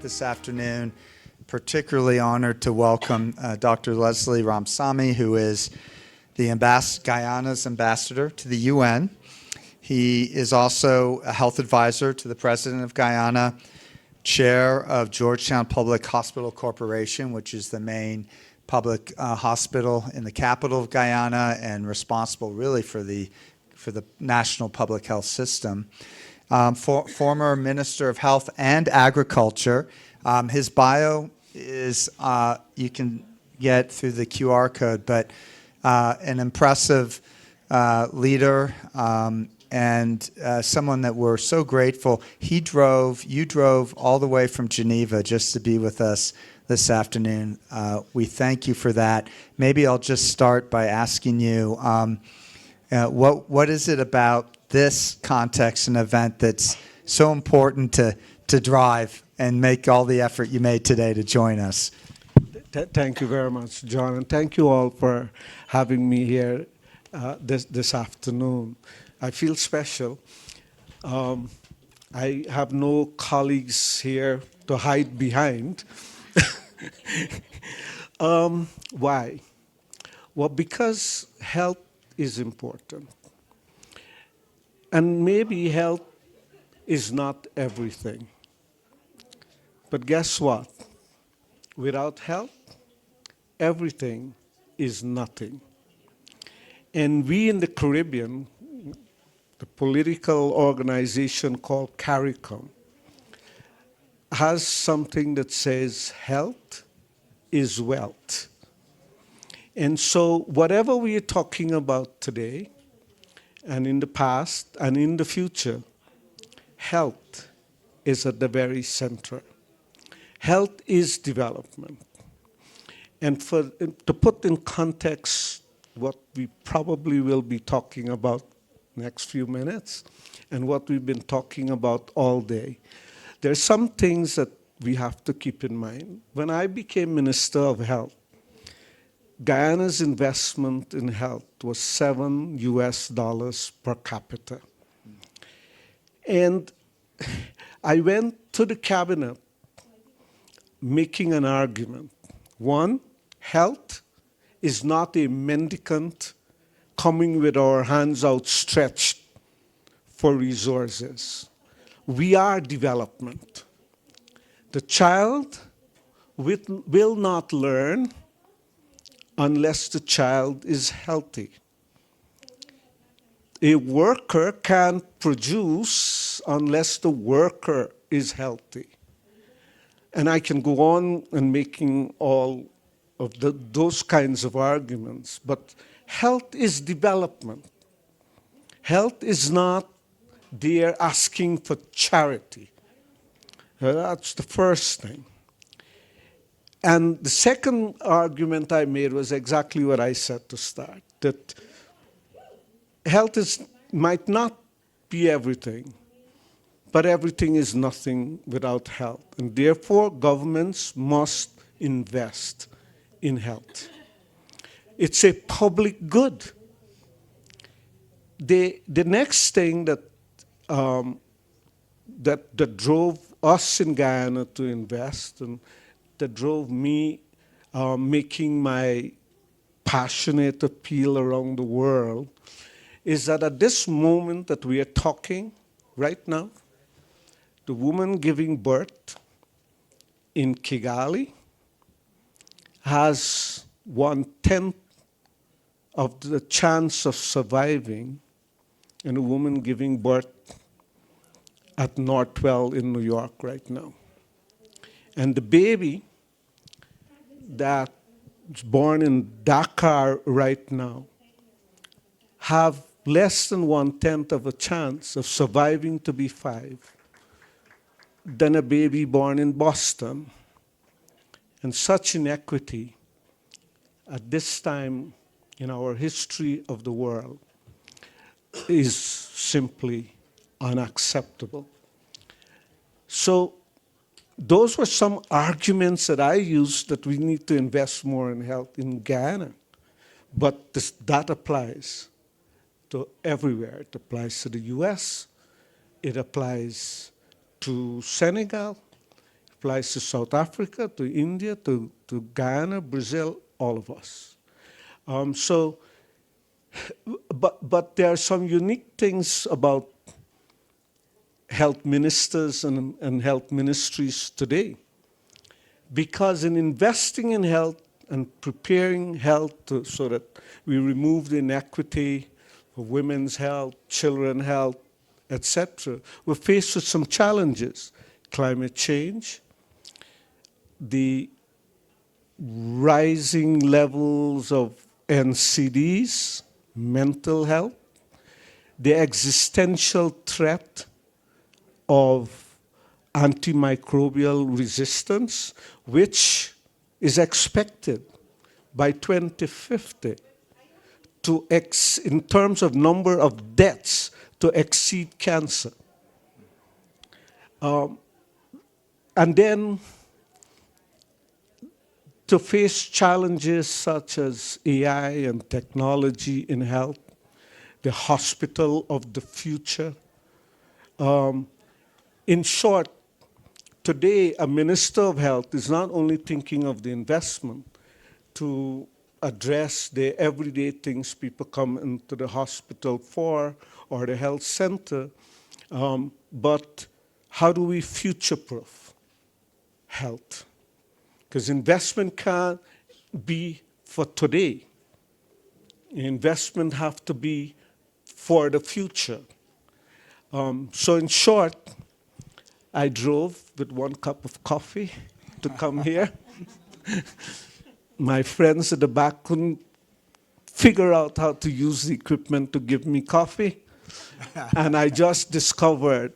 this afternoon. Particularly honored to welcome Dr. Leslie Ramsamy, who is the Guyana's ambassador to the UN. He is also a health advisor to the President of Guyana, chair of Georgetown Public Hospital Corporation, which is the main public hospital in the capital of Guyana and responsible really for the national public health system. Former Minister of Health and Agriculture. His bio is, you can get through the QR code, but an impressive leader and someone that we're so grateful. You drove all the way from Geneva just to be with us this afternoon. We thank you for that. Maybe I'll just start by asking you, what is it about this context and event that's so important to drive and make all the effort you made today to join us? Thank you very much, John, and thank you all for having me here this afternoon. I feel special. I have no colleagues here to hide behind. Why? Well, because health is important. And maybe health is not everything. But guess what? Without health, everything is nothing. And we in the Caribbean, the political organization called CARICOM, has something that says health is wealth. And so whatever we are talking about today, and in the past, and in the future, health is at the very center. Health is development. And to put in context what we probably will be talking about next few minutes, and what we've been talking about all day, there are some things that we have to keep in mind. When I became Minister of Health, Guyana's investment in health was $7 per capita. And I went to the cabinet making an argument. One, health is not a mendicant coming with our hands outstretched for resources. We are development. The child will not learn unless the child is healthy. A worker can't produce unless the worker is healthy. And I can go on and making all of those kinds of arguments, but health is development. Health is not there asking for charity. That's the first thing. And the second argument I made was exactly what I said to start, that health might not be everything, but everything is nothing without health. And therefore, governments must invest in health. It's a public good. The next thing that drove us in Guyana to invest, and that drove me making my passionate appeal around the world, is that at this moment that we are talking right now, the woman giving birth in Kigali has 1/10 of the chance of surviving in a woman giving birth at Northwell in New York right now. And the baby that's born in Dakar right now have less than 1/10 of a chance of surviving to be 5 than a baby born in Boston. And such inequity at this time in our history of the world is simply unacceptable. So those were some arguments that I used, that we need to invest more in health in Guyana. But that applies to everywhere. It applies to the US, it applies to Senegal, applies to South Africa, to India, to Guyana, Brazil, all of us. But there are some unique things about health ministers and health ministries today. Because in investing in health and preparing health so that we remove the inequity for women's health, children's health, etc., we're faced with some challenges. Climate change, the rising levels of NCDs, mental health, the existential threat of antimicrobial resistance, which is expected by 2050 to in terms of number of deaths to exceed cancer. And then to face challenges such as AI and technology in health, the hospital of the future. In short, today a minister of health is not only thinking of the investment to address the everyday things people come into the hospital for or the health center, but how do we future-proof health? Because investment can't be for today. Investment have to be for the future. So in short, I drove with 1 cup of coffee to come here. My friends at the back couldn't figure out how to use the equipment to give me coffee. And I just discovered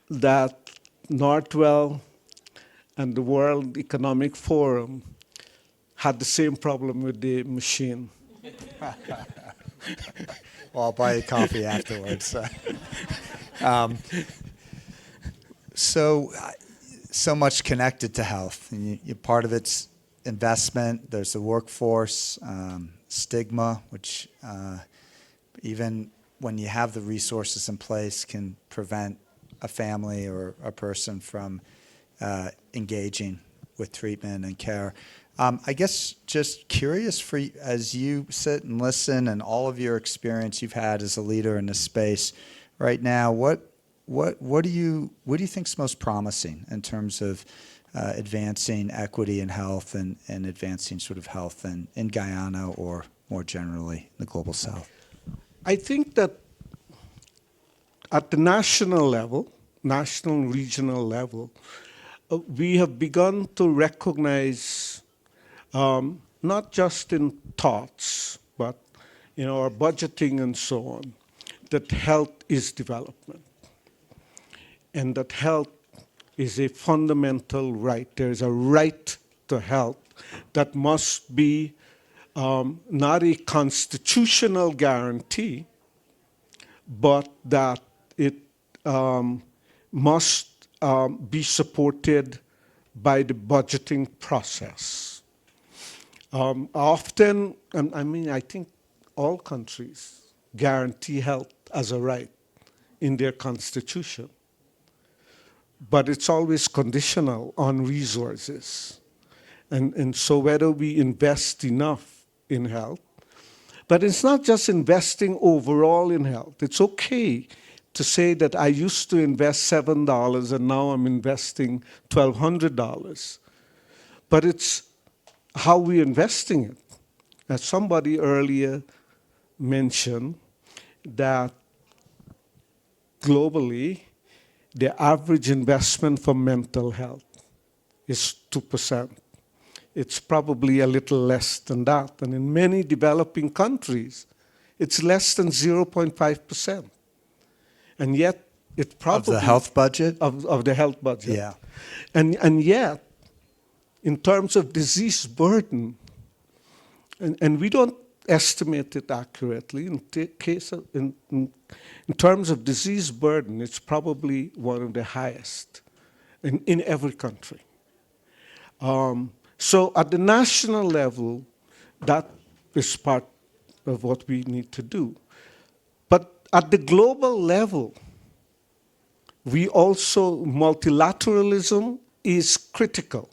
that Northwell and the World Economic Forum had the same problem with the machine. Well, I'll buy you coffee afterwards. So much connected to health. And part of it's investment. There's the workforce, stigma, which even when you have the resources in place can prevent a family or a person from engaging with treatment and care. I guess just curious for you, as you sit and listen and all of your experience you've had as a leader in this space right now, what do you think is most promising in terms of advancing equity in health and advancing sort of health in Guyana or more generally the global South? I think that at the national level, national regional level, we have begun to recognize not just in thoughts, but in our budgeting and so on, that health is development. And that health is a fundamental right. There is a right to health that must be not a constitutional guarantee, but that it must be supported by the budgeting process. Often, I think all countries guarantee health as a right in their constitution. But it's always conditional on resources. And so whether we invest enough in health, but it's not just investing overall in health. It's okay to say that I used to invest $7 and now I'm investing $1,200. But it's how we're investing it. As somebody earlier mentioned that globally, the average investment for mental health is 2%. It's probably a little less than that. And in many developing countries, it's less than 0.5%. And yet, it probably... Of the health budget? Of the health budget. Yeah. And yet, in terms of disease burden, and we don't estimate it accurately, in terms of disease burden, it's probably one of the highest in every country. So at the national level, that is part of what we need to do. But at the global level, we also, multilateralism is critical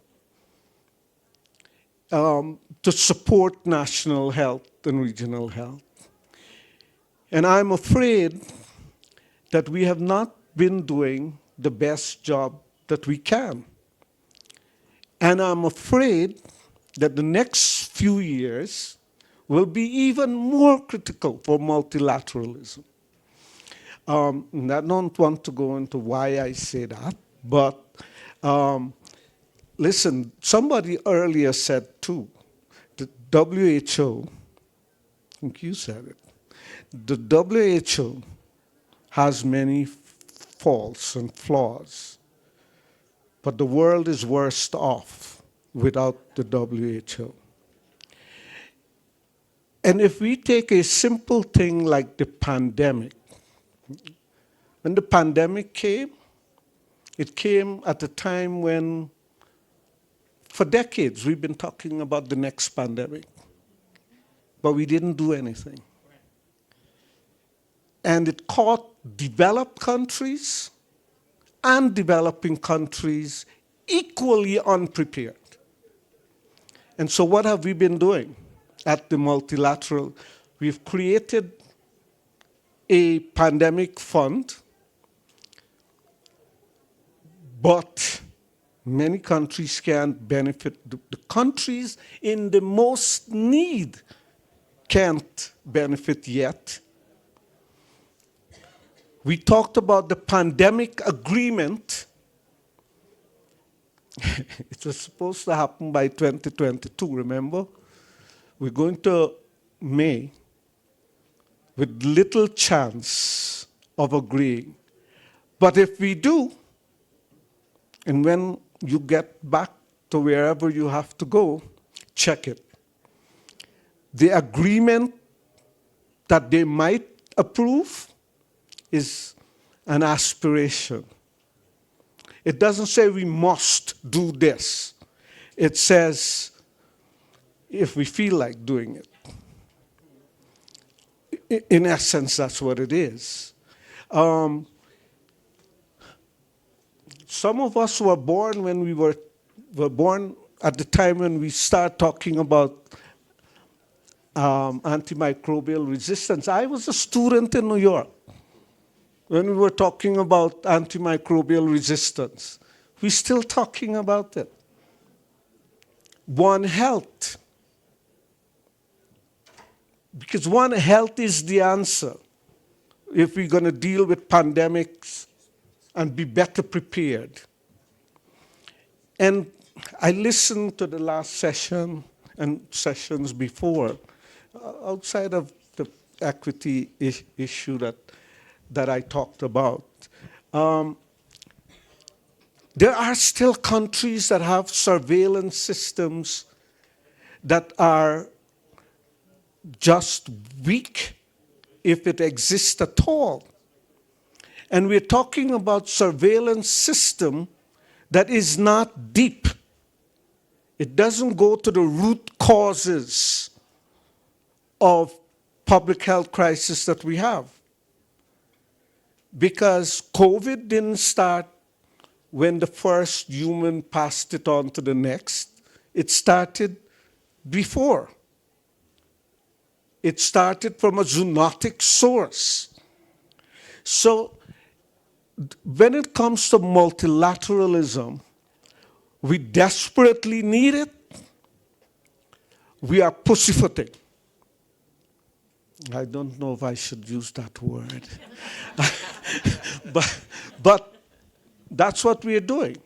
to support national health and regional health. And I'm afraid that we have not been doing the best job that we can. And I'm afraid that the next few years will be even more critical for multilateralism. And I don't want to go into why I say that, but listen, somebody earlier said too, the WHO, I think you said it, the WHO has many faults and flaws, but the world is worse off without the WHO. And if we take a simple thing like the pandemic, when the pandemic came, it came at a time when, for decades, we've been talking about the next pandemic, but we didn't do anything. And it caught developed countries and developing countries equally unprepared. And so what have we been doing at the multilateral? We've created a pandemic fund, but many countries can't benefit. The countries in the most need can't benefit yet. We talked about the pandemic agreement. It was supposed to happen by 2022, remember? We're going to May with little chance of agreeing. But if we do, and when you get back to wherever you have to go, check it. The agreement that they might approve is an aspiration. It doesn't say we must do this. It says if we feel like doing it. In essence, that's what it is. Some of us were born when we were born at the time when we start talking about antimicrobial resistance. I was a student in New York when we were talking about antimicrobial resistance. We're still talking about it. One Health. Because One Health is the answer if we're going to deal with pandemics and be better prepared. And I listened to the last session and sessions before, outside of the equity issue that I talked about. There are still countries that have surveillance systems that are just weak, if it exists at all. And we're talking about surveillance system that is not deep. It doesn't go to the root causes of public health crisis that we have. Because COVID didn't start when the first human passed it on to the next. It started before. It started from a zoonotic source. So when it comes to multilateralism, we desperately need it. We are pussyfooting. I don't know if I should use that word. but that's what we're doing.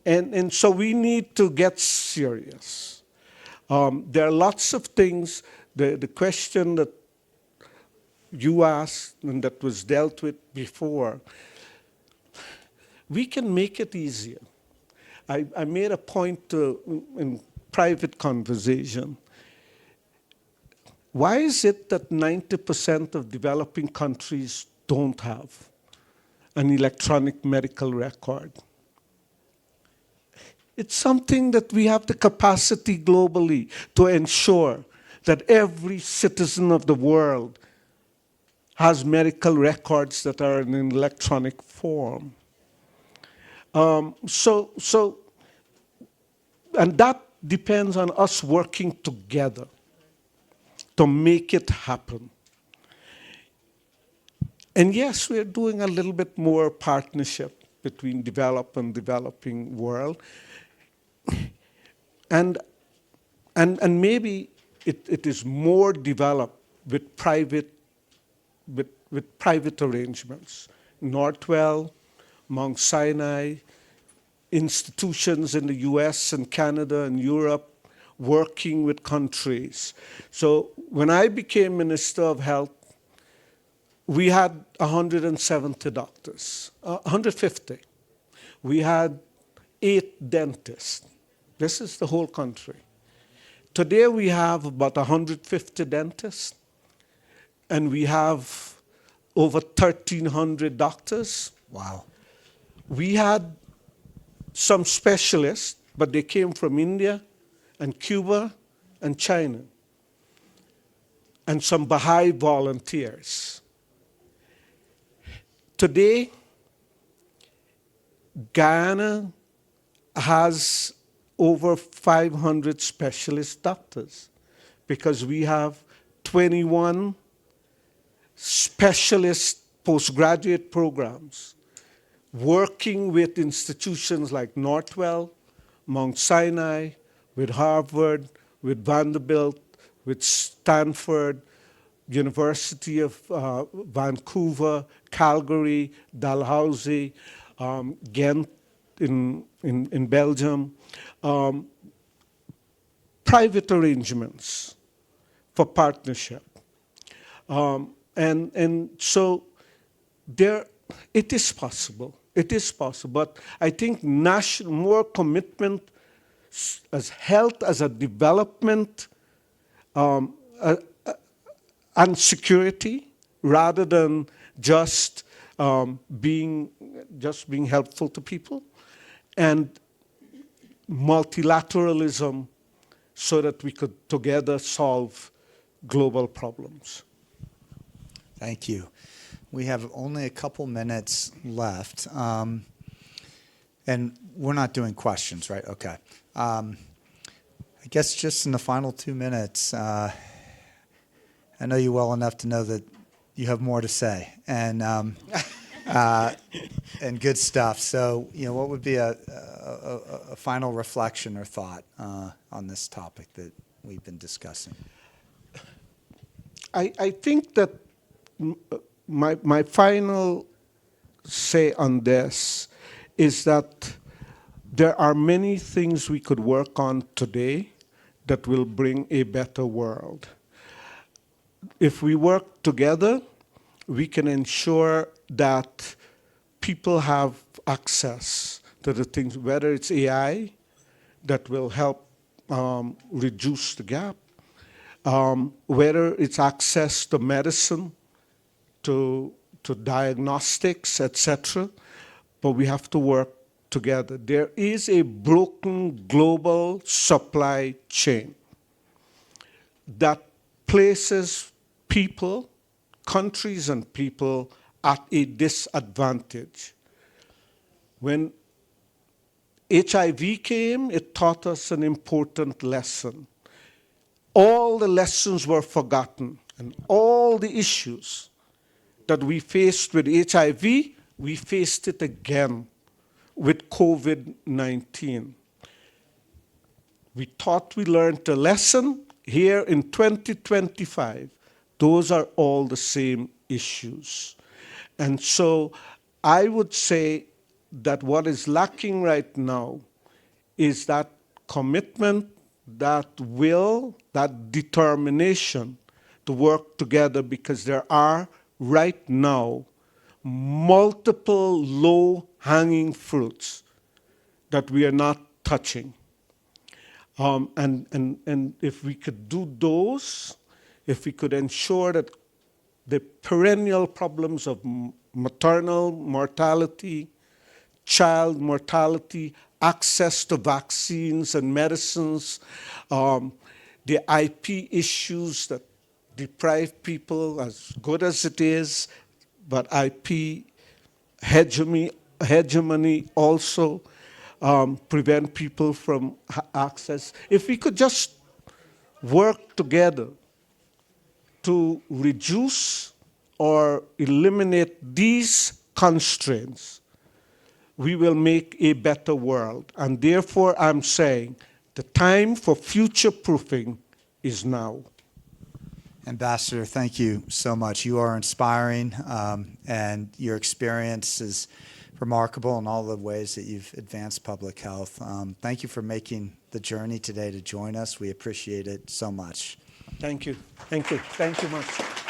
And so we need to get serious. There are lots of things. The question that you asked and that was dealt with before, we can make it easier. I made a point in private conversation. Why is it that 90% of developing countries don't have an electronic medical record? It's something that we have the capacity globally to ensure that every citizen of the world has medical records that are in an electronic form. So, and that depends on us working together to make it happen. And yes, we're doing a little bit more partnership between developed and developing world. And, and maybe it is more developed with private arrangements. Northwell, Mount Sinai, institutions in the US and Canada and Europe working with countries. So when I became Minister of Health, we had 170 doctors, 150. We had 8 dentists. This is the whole country. Today we have about 150 dentists, and we have over 1,300 doctors. Wow. We had some specialists, but they came from India and Cuba and China, and some Baha'i volunteers. Today, Guyana has over 500 specialist doctors because we have 21 specialist postgraduate programs working with institutions like Northwell, Mount Sinai, with Harvard, with Vanderbilt, with Stanford, University of Vancouver, Calgary, Dalhousie, Ghent in Belgium, private arrangements for partnership. And so there, it is possible. It is possible. But I think more commitment as health as a development and security, rather than just being helpful to people, and multilateralism, so that we could together solve global problems. Thank you. We have only a couple minutes left, and we're not doing questions, right? Okay. I guess just in the final 2 minutes, I know you well enough to know that you have more to say, and and good stuff. So, what would be a final reflection or thought on this topic that we've been discussing? I think that my final say on this is that there are many things we could work on today that will bring a better world. If we work together, we can ensure that people have access to the things, whether it's AI that will help reduce the gap, whether it's access to medicine, to diagnostics, etc. But we have to work together. There is a broken global supply chain that places people, countries and people, at a disadvantage. When HIV came, it taught us an important lesson. All the lessons were forgotten, and all the issues that we faced with HIV, we faced it again with COVID-19. We thought we learned a lesson. Here in 2025, those are all the same issues. And so I would say that what is lacking right now is that commitment, that will, that determination to work together, because there are right now multiple low-hanging fruits that we are not touching. And if we could do those, if we could ensure that the perennial problems of maternal mortality, child mortality, access to vaccines and medicines, the IP issues that deprive people, as good as it is, but IP hegemony hegemony also prevent people from access. If we could just work together to reduce or eliminate these constraints, we will make a better world. And therefore, I'm saying the time for future-proofing is now. Ambassador, thank you so much. You are inspiring, and your experience is remarkable in all the ways that you've advanced public health. Thank you for making the journey today to join us. We appreciate it so much. Thank you. Thank you. Thank you much.